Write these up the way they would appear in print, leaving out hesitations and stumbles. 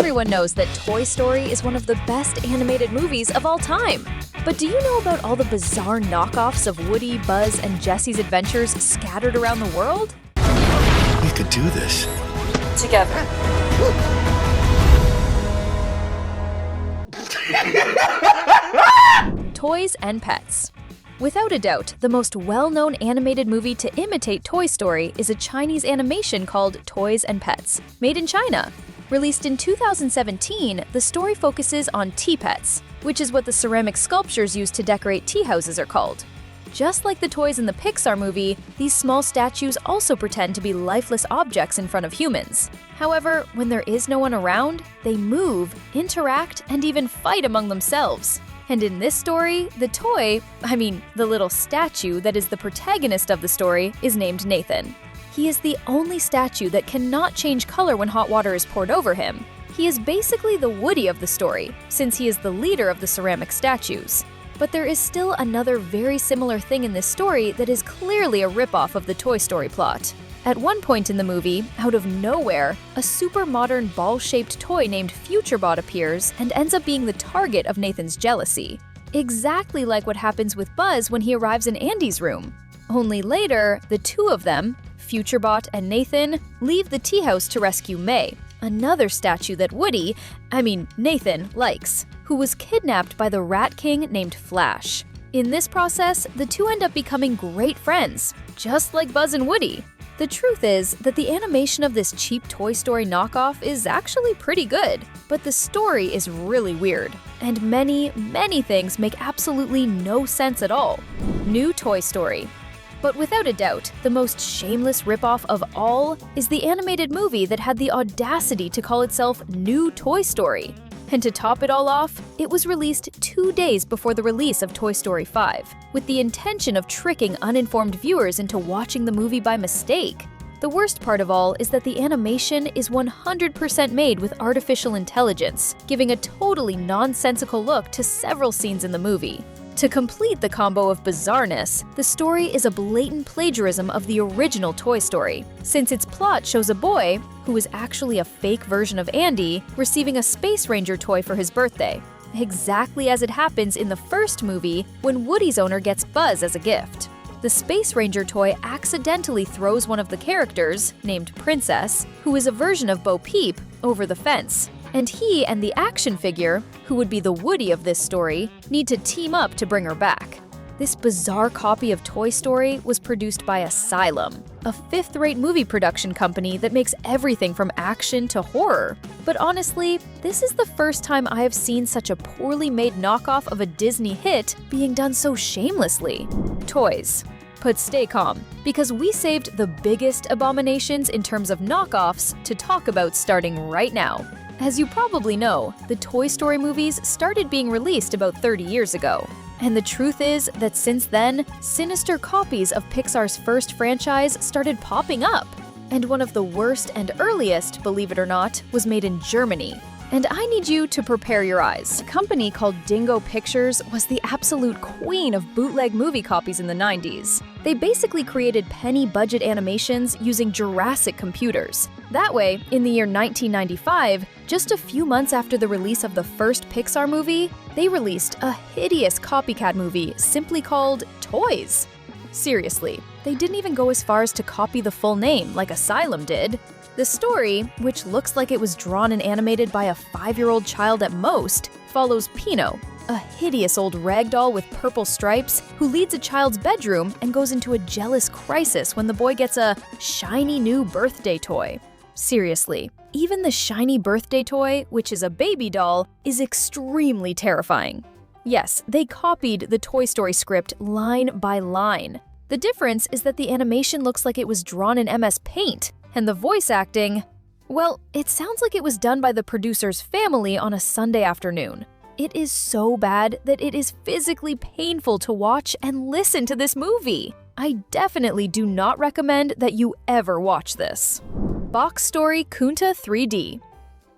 Everyone knows that Toy Story is one of the best animated movies of all time. But do you know about all the bizarre knockoffs of Woody, Buzz, and Jesse's adventures scattered around the world? We could do this. Together. Toys and Pets. Without a doubt, the most well-known animated movie to imitate Toy Story is a Chinese animation called Toys and Pets, made in China. Released in 2017, the story focuses on tea pets, which is what the ceramic sculptures used to decorate tea houses are called. Just like the toys in the Pixar movie, these small statues also pretend to be lifeless objects in front of humans. However, when there is no one around, they move, interact, and even fight among themselves. And in this story, the little statue that is the protagonist of the story is named Nathan. He is the only statue that cannot change color when hot water is poured over him. He is basically the Woody of the story, since he is the leader of the ceramic statues. But there is still another very similar thing in this story that is clearly a ripoff of the Toy Story plot. At one point in the movie, out of nowhere, a super modern ball-shaped toy named FutureBot appears and ends up being the target of Nathan's jealousy. Exactly like what happens with Buzz when he arrives in Andy's room. Only later, the two of them, FutureBot and Nathan, leave the tea house to rescue May, another statue that Nathan likes, who was kidnapped by the Rat King named Flash. In this process, the two end up becoming great friends, just like Buzz and Woody. The truth is that the animation of this cheap Toy Story knockoff is actually pretty good, but the story is really weird, and many things make absolutely no sense at all. New Toy Story. But without a doubt, the most shameless ripoff of all is the animated movie that had the audacity to call itself New Toy Story. And to top it all off, it was released 2 days before the release of Toy Story 5, with the intention of tricking uninformed viewers into watching the movie by mistake. The worst part of all is that the animation is 100% made with artificial intelligence, giving a totally nonsensical look to several scenes in the movie. To complete the combo of bizarreness, the story is a blatant plagiarism of the original Toy Story, since its plot shows a boy, who is actually a fake version of Andy, receiving a Space Ranger toy for his birthday, exactly as it happens in the first movie when Woody's owner gets Buzz as a gift. The Space Ranger toy accidentally throws one of the characters, named Princess, who is a version of Bo Peep, over the fence, and he and the action figure, who would be the Woody of this story, need to team up to bring her back. This bizarre copy of Toy Story was produced by Asylum, a fifth-rate movie production company that makes everything from action to horror. But honestly, this is the first time I have seen such a poorly made knockoff of a Disney hit being done so shamelessly. Toys. But stay calm, because we saved the biggest abominations in terms of knockoffs to talk about starting right now. As you probably know, the Toy Story movies started being released about 30 years ago. And the truth is that since then, sinister copies of Pixar's first franchise started popping up. And one of the worst and earliest, believe it or not, was made in Germany. And I need you to prepare your eyes. A company called Dingo Pictures was the absolute queen of bootleg movie copies in the 90s. They basically created penny-budget animations using Jurassic computers. That way, in the year 1995, just a few months after the release of the first Pixar movie, they released a hideous copycat movie simply called Toys. Seriously, they didn't even go as far as to copy the full name like Asylum did. The story, which looks like it was drawn and animated by a 5-year-old child at most, follows Pino, a hideous old ragdoll with purple stripes who leads a child's bedroom and goes into a jealous crisis when the boy gets a shiny new birthday toy. Seriously, even the shiny birthday toy, which is a baby doll, is extremely terrifying. Yes, they copied the Toy Story script line by line. The difference is that the animation looks like it was drawn in MS Paint, and the voice acting, well, it sounds like it was done by the producer's family on a Sunday afternoon. It is so bad that it is physically painful to watch and listen to this movie. I definitely do not recommend that you ever watch this. Box Story Kunta 3D.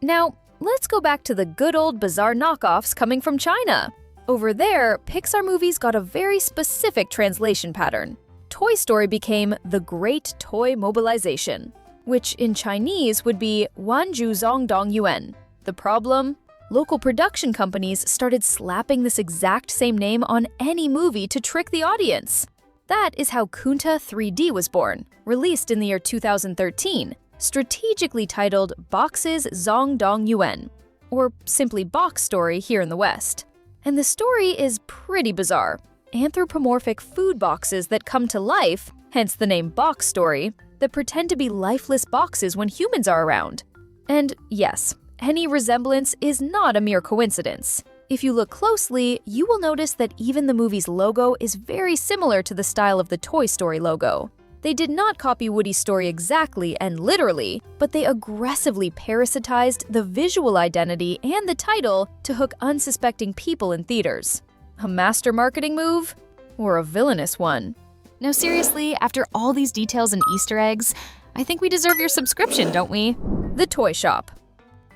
Now, let's go back to the good old bizarre knockoffs coming from China. Over there, Pixar movies got a very specific translation pattern. Toy Story became The Great Toy Mobilization, which in Chinese would be Wanju Zongdong Yuan. The problem? Local production companies started slapping this exact same name on any movie to trick the audience. That is how Kunta 3D was born, released in the year 2013, strategically titled Box's Zongdong Yuan, or simply Box Story here in the West. And the story is pretty bizarre. Anthropomorphic food boxes that come to life, hence the name Box Story, that pretend to be lifeless boxes when humans are around. And yes, any resemblance is not a mere coincidence. If you look closely, you will notice that even the movie's logo is very similar to the style of the Toy Story logo. They did not copy Woody's story exactly and literally, but they aggressively parasitized the visual identity and the title to hook unsuspecting people in theaters. A master marketing move? Or a villainous one? Now seriously, after all these details and Easter eggs, I think we deserve your subscription, don't we? The Toy Shop.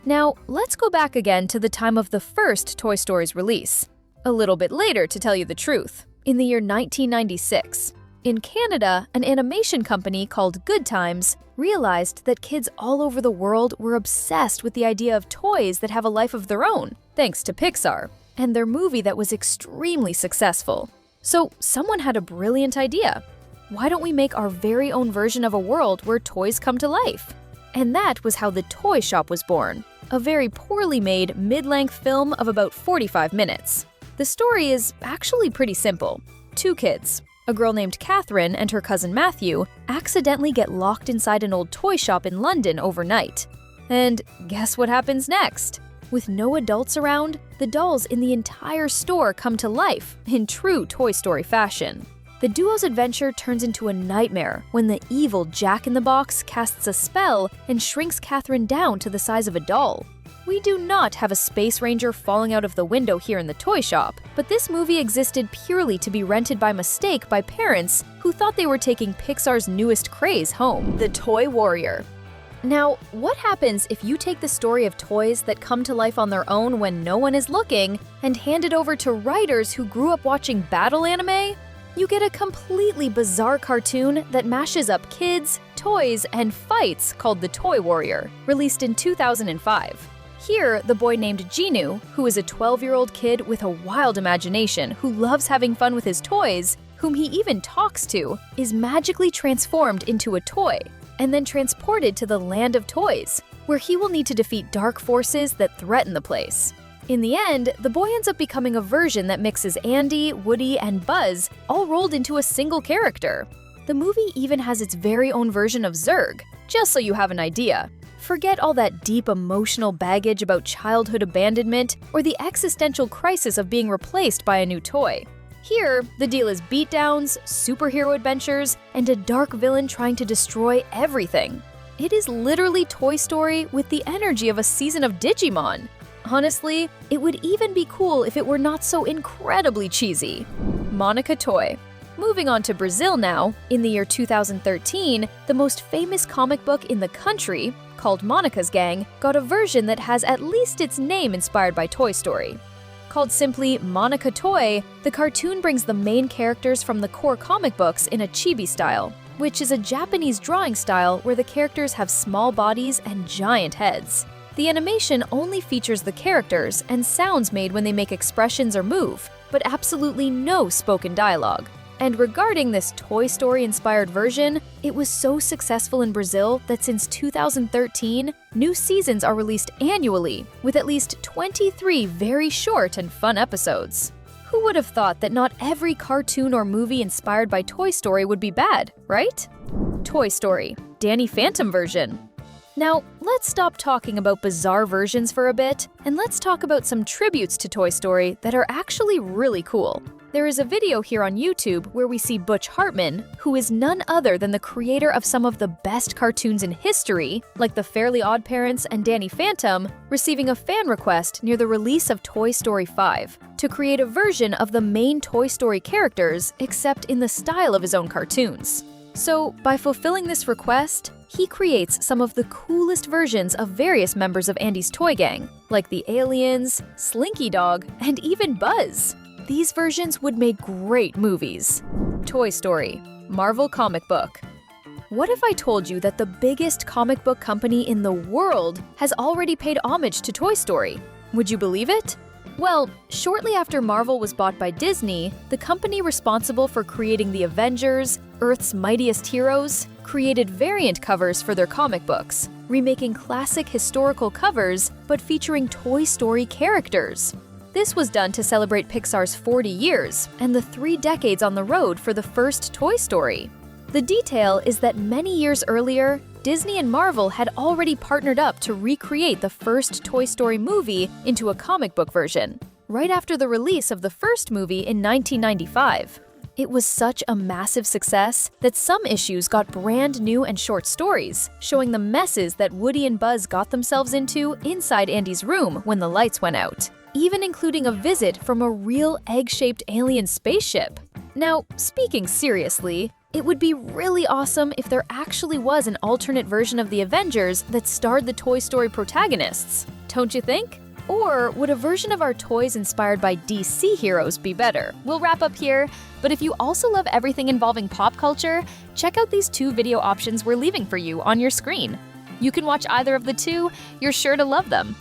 Now, let's go back again to the time of the first Toy Story's release. A little bit later, to tell you the truth, in the year 1996. In Canada, an animation company called Good Times realized that kids all over the world were obsessed with the idea of toys that have a life of their own, thanks to Pixar, and their movie that was extremely successful. So someone had a brilliant idea. Why don't we make our very own version of a world where toys come to life? And that was how The Toy Shop was born, a very poorly made mid-length film of about 45 minutes. The story is actually pretty simple. Two kids, a girl named Catherine and her cousin Matthew, accidentally get locked inside an old toy shop in London overnight. And guess what happens next? With no adults around, the dolls in the entire store come to life in true Toy Story fashion. The duo's adventure turns into a nightmare when the evil Jack-in-the-Box casts a spell and shrinks Catherine down to the size of a doll. We do not have a space ranger falling out of the window here in the toy shop, but this movie existed purely to be rented by mistake by parents who thought they were taking Pixar's newest craze home, the Toy Warrior. Now, what happens if you take the story of toys that come to life on their own when no one is looking and hand it over to writers who grew up watching battle anime? You get a completely bizarre cartoon that mashes up kids, toys, and fights called The Toy Warrior, released in 2005. Here, the boy named Genu, who is a 12-year-old kid with a wild imagination who loves having fun with his toys, whom he even talks to, is magically transformed into a toy, and then transported to the Land of Toys, where he will need to defeat dark forces that threaten the place. In the end, the boy ends up becoming a version that mixes Andy, Woody, and Buzz all rolled into a single character. The movie even has its very own version of Zurg, just so you have an idea. Forget all that deep emotional baggage about childhood abandonment or the existential crisis of being replaced by a new toy. Here, the deal is beatdowns, superhero adventures, and a dark villain trying to destroy everything. It is literally Toy Story with the energy of a season of Digimon. Honestly, it would even be cool if it were not so incredibly cheesy. Monica Toy. Moving on to Brazil now, in the year 2013, the most famous comic book in the country, called Monica's Gang, got a version that has at least its name inspired by Toy Story. Called simply Monica Toy, the cartoon brings the main characters from the core comic books in a chibi style, which is a Japanese drawing style where the characters have small bodies and giant heads. The animation only features the characters and sounds made when they make expressions or move, but absolutely no spoken dialogue. And regarding this Toy Story-inspired version, it was so successful in Brazil that since 2013, new seasons are released annually, with at least 23 very short and fun episodes. Who would have thought that not every cartoon or movie inspired by Toy Story would be bad, right? Toy Story, Danny Phantom version. Now, let's stop talking about bizarre versions for a bit, and let's talk about some tributes to Toy Story that are actually really cool. There is a video here on YouTube where we see Butch Hartman, who is none other than the creator of some of the best cartoons in history, like The Fairly OddParents and Danny Phantom, receiving a fan request near the release of Toy Story 5 to create a version of the main Toy Story characters, except in the style of his own cartoons. So, by fulfilling this request, he creates some of the coolest versions of various members of Andy's toy gang, like the aliens, Slinky Dog, and even Buzz. These versions would make great movies. Toy Story, Marvel comic book. What if I told you that the biggest comic book company in the world has already paid homage to Toy Story? Would you believe it? Well, shortly after Marvel was bought by Disney, the company responsible for creating the Avengers, Earth's Mightiest Heroes, created variant covers for their comic books, remaking classic historical covers but featuring Toy Story characters. This was done to celebrate Pixar's 40 years and the 3 decades on the road for the first Toy Story. The detail is that many years earlier, Disney and Marvel had already partnered up to recreate the first Toy Story movie into a comic book version, right after the release of the first movie in 1995. It was such a massive success that some issues got brand new and short stories, showing the messes that Woody and Buzz got themselves into inside Andy's room when the lights went out, even including a visit from a real egg-shaped alien spaceship. Now, speaking seriously, it would be really awesome if there actually was an alternate version of the Avengers that starred the Toy Story protagonists, don't you think? Or would a version of our toys inspired by DC heroes be better? We'll wrap up here, but if you also love everything involving pop culture, check out these 2 video options we're leaving for you on your screen. You can watch either of the 2, you're sure to love them.